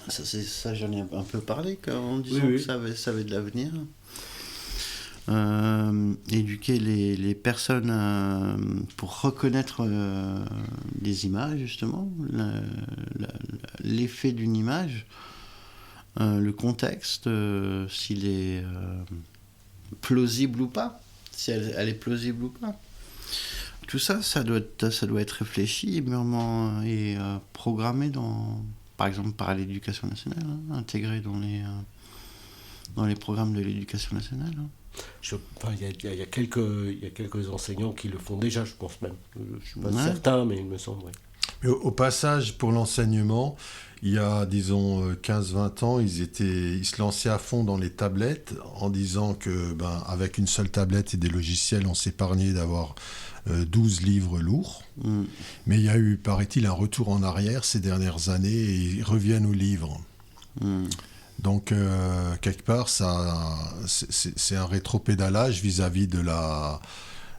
Ça, j'en ai un peu parlé en disant que ça avait de l'avenir. Éduquer les personnes pour reconnaître des images, justement, l'effet d'une image, le contexte, s'il est plausible ou pas, si elle est plausible ou pas. Tout ça, ça doit être réfléchi et programmé par exemple par l'éducation nationale, intégré dans les programmes de l'éducation nationale. Il y a quelques enseignants qui le font déjà, je pense même. Je ne suis pas certain, mais il me semble, oui. Mais au passage, pour l'enseignement, il y a, disons, 15-20 ans, ils se lançaient à fond dans les tablettes en disant que, avec une seule tablette et des logiciels, on s'épargnait d'avoir 12 livres lourds. Mais il y a eu, paraît-il, un retour en arrière ces dernières années et ils reviennent aux livres. Donc, quelque part, c'est un rétropédalage vis-à-vis de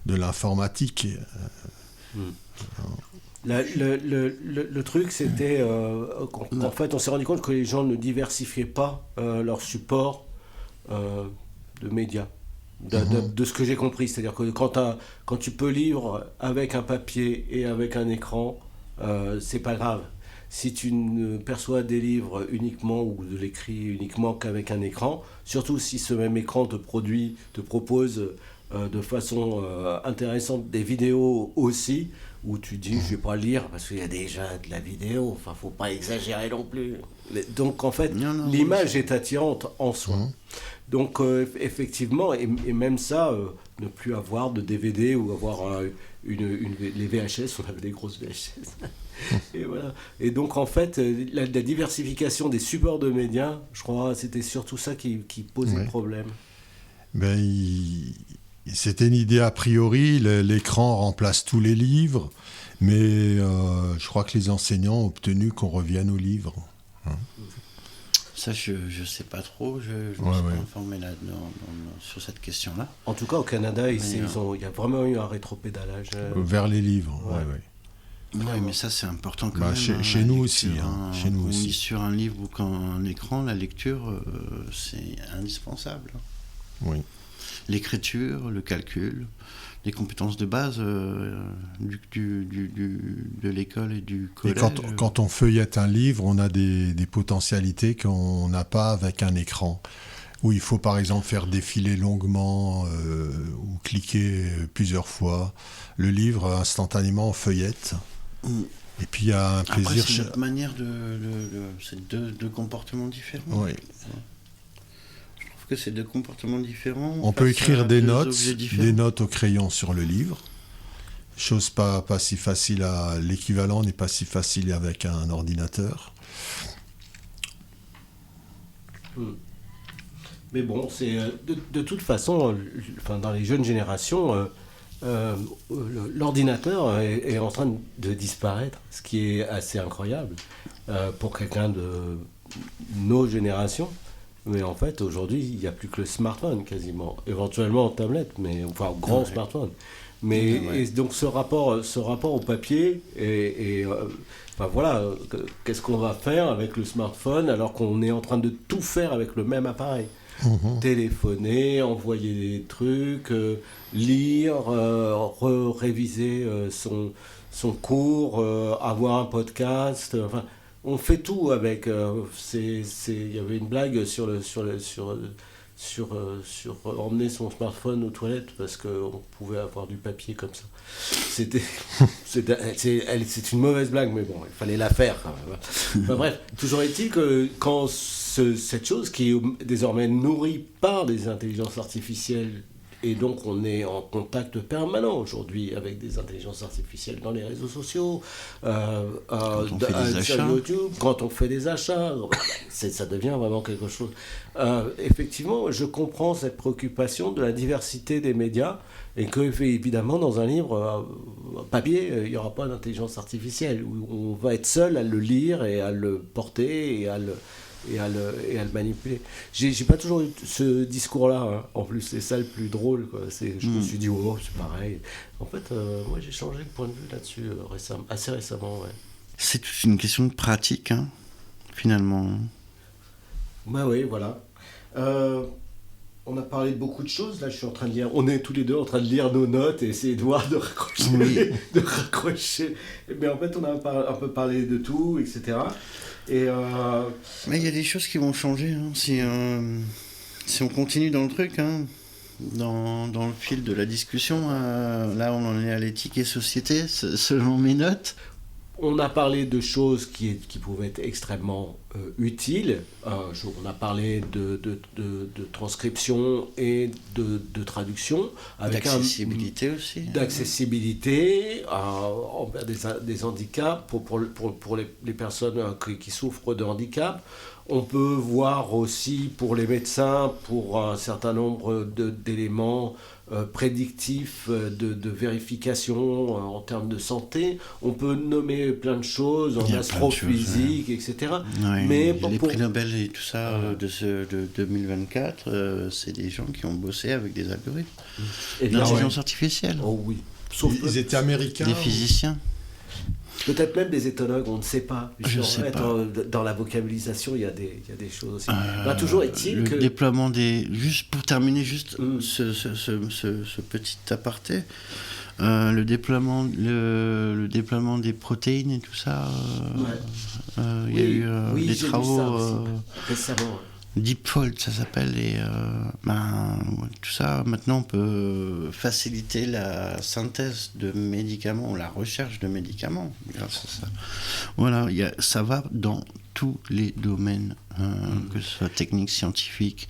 l'informatique. Le truc, c'était qu'en fait, on s'est rendu compte que les gens ne diversifiaient pas leur support de médias. De ce que j'ai compris, c'est-à-dire que quand tu peux lire avec un papier et avec un écran, c'est pas grave. Si tu ne perçois des livres uniquement ou de l'écrit uniquement qu'avec un écran, surtout si ce même écran te propose de façon intéressante des vidéos aussi, où tu dis je vais pas lire parce qu'il y a déjà de la vidéo, enfin faut pas exagérer non plus. Donc en fait l'image est attirante en soi. Donc effectivement, et même ça, ne plus avoir de DVD ou avoir les VHS, on avait des grosses VHS. Et voilà. Et donc en fait, la diversification des supports de médias, je crois, c'était surtout ça qui posait problème. C'était une idée a priori, l'écran remplace tous les livres, mais je crois que les enseignants ont obtenu qu'on revienne aux livres. Ça, je sais pas trop, je ne suis pas informé sur cette question-là. En tout cas, au Canada, il y a vraiment eu un rétropédalage. Vers les livres, Oui, mais ça, c'est important quand même. Chez nous aussi. Chez nous on aussi. lit sur un livre ou un écran, la lecture, c'est indispensable. Oui. L'écriture, le calcul, les compétences de base de l'école et du collège. Et quand on feuillette un livre, on a des potentialités qu'on n'a pas avec un écran, où il faut par exemple faire défiler longuement ou cliquer plusieurs fois. Le livre, instantanément, on feuillette. Et puis il y a un plaisir... Après, c'est une autre manière c'est deux comportements différents. Oui. Que c'est deux comportements différents. On peut écrire des notes au crayon sur le livre. Chose pas si facile l'équivalent n'est pas si facile avec un ordinateur. Mais bon, c'est de toute façon, dans les jeunes générations, l'ordinateur est en train de disparaître, ce qui est assez incroyable pour quelqu'un de nos générations. Mais en fait, aujourd'hui, il n'y a plus que le smartphone quasiment. Éventuellement en tablette, mais enfin grand smartphone. Mais et donc ce rapport au papier enfin voilà, qu'est-ce qu'on va faire avec le smartphone alors qu'on est en train de tout faire avec le même appareil? Téléphoner, envoyer des trucs, lire, réviser son cours, avoir un podcast, enfin on fait tout avec. Il y avait une blague sur emmener son smartphone aux toilettes parce qu'on pouvait avoir du papier comme ça. C'est une mauvaise blague, mais bon, il fallait la faire quand même. Enfin, bref, toujours est-il que quand cette chose qui est désormais nourrie par des intelligences artificielles, et donc on est en contact permanent aujourd'hui avec des intelligences artificielles dans les réseaux sociaux, sur YouTube, quand on fait des achats, ça devient vraiment quelque chose. Effectivement, je comprends cette préoccupation de la diversité des médias, et que évidemment dans un livre papier, il n'y aura pas d'intelligence artificielle, où on va être seul à le lire et à le porter et à le manipuler. J'ai pas toujours eu ce discours-là, hein. En plus, c'est ça le plus drôle, quoi. Je me suis dit, oh, c'est pareil. En fait, moi, j'ai changé de point de vue là-dessus assez récemment. Ouais. C'est toute une question de pratique, hein, finalement. Bah oui, voilà. On a parlé de beaucoup de choses. Là, je suis en train de lire. On est tous les deux en train de lire nos notes et essayer de voir, de raccrocher. Mais en fait, on a un peu parlé de tout, etc. Mais il y a des choses qui vont changer, hein, si on continue dans le truc, hein, dans le fil de la discussion. Là, on en est à l'éthique et société, selon mes notes. On a parlé de choses qui pouvaient être extrêmement utiles. On a parlé de transcription et de traduction. D'accessibilité aussi. D'accessibilité envers des handicaps pour les personnes qui souffrent de handicap. On peut voir aussi pour les médecins, pour un certain nombre d'éléments prédictifs de vérification en termes de santé. On peut nommer plein de choses en astrophysique, etc. Ouais, mais les prix Nobel et tout ça de 2024, c'est des gens qui ont bossé avec des algorithmes. L'intelligence artificielle. Oh oui. Ils étaient américains. Des physiciens. Peut-être même des éthologues, on ne sait pas. Je sais pas. Dans la vocabilisation, il y a des choses aussi. Toujours est-il que... Le déploiement juste pour terminer, ce petit aparté, le déploiement des protéines et tout ça, il y a eu des travaux récemment. DeepFold, ça s'appelle, et tout ça, maintenant on peut faciliter la synthèse de médicaments, la recherche de médicaments grâce à ça. Voilà, ça va dans tous les domaines, que ce soit technique, scientifique,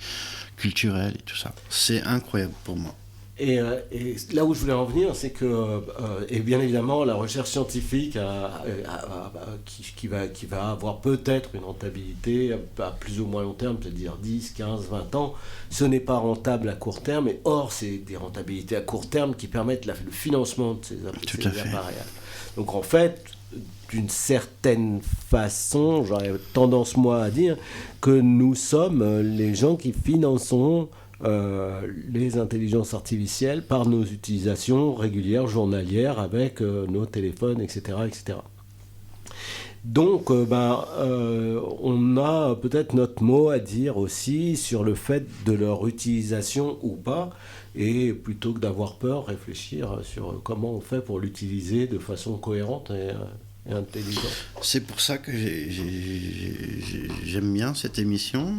culturel et tout ça. C'est incroyable pour moi. Et là où je voulais en venir, c'est que, et bien évidemment, la recherche scientifique qui va avoir peut-être une rentabilité à plus ou moins long terme, c'est-à-dire 10, 15, 20 ans, ce n'est pas rentable à court terme, et or, c'est des rentabilités à court terme qui permettent le financement de ces appareils. Donc en fait, d'une certaine façon, j'aurais tendance moi à dire que nous sommes les gens qui finançons les intelligences artificielles par nos utilisations régulières, journalières, avec nos téléphones, etc. etc. Donc, on a peut-être notre mot à dire aussi sur le fait de leur utilisation ou pas, et plutôt que d'avoir peur, réfléchir sur comment on fait pour l'utiliser de façon cohérente et intelligente. C'est pour ça que j'aime bien cette émission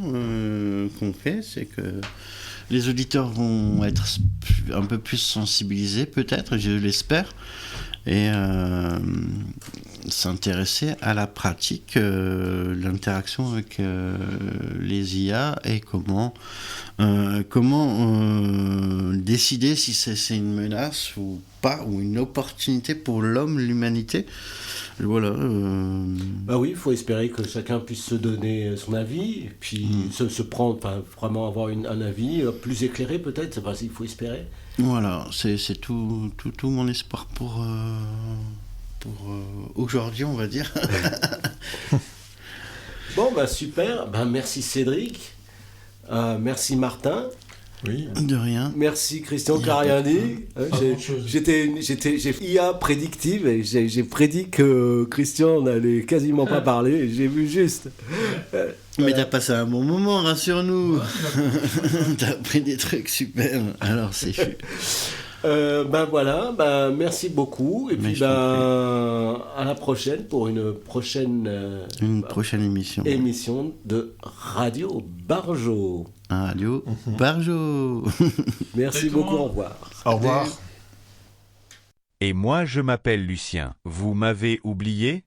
qu'on fait, c'est que les auditeurs vont être un peu plus sensibilisés, peut-être, je l'espère, et s'intéresser à la pratique, l'interaction avec les IA et comment décider si c'est une menace ou pas, ou une opportunité pour l'homme, l'humanité. Voilà. Bah oui, il faut espérer que chacun puisse se donner son avis, et puis se prendre, vraiment avoir un avis plus éclairé peut-être, c'est pas s'il faut espérer. Voilà, c'est tout mon espoir pour aujourd'hui, on va dire. Bon, super, merci Cédric. Merci Martin. Oui. De rien. Merci Christian qui n'a rien dit. J'ai IA prédictive et j'ai prédit que Christian n'allait quasiment pas parler et j'ai vu juste. Mais t'as passé un bon moment, rassure-nous. T'as appris des trucs super. Alors c'est chou. Voilà, merci beaucoup et puis à la prochaine pour une prochaine émission de Radio Barjo. Radio Barjo. Merci beaucoup, au revoir. Au revoir. Et moi je m'appelle Lucien. Vous m'avez oublié ?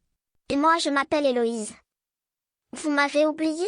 Et moi je m'appelle Héloïse. Vous m'avez oublié ?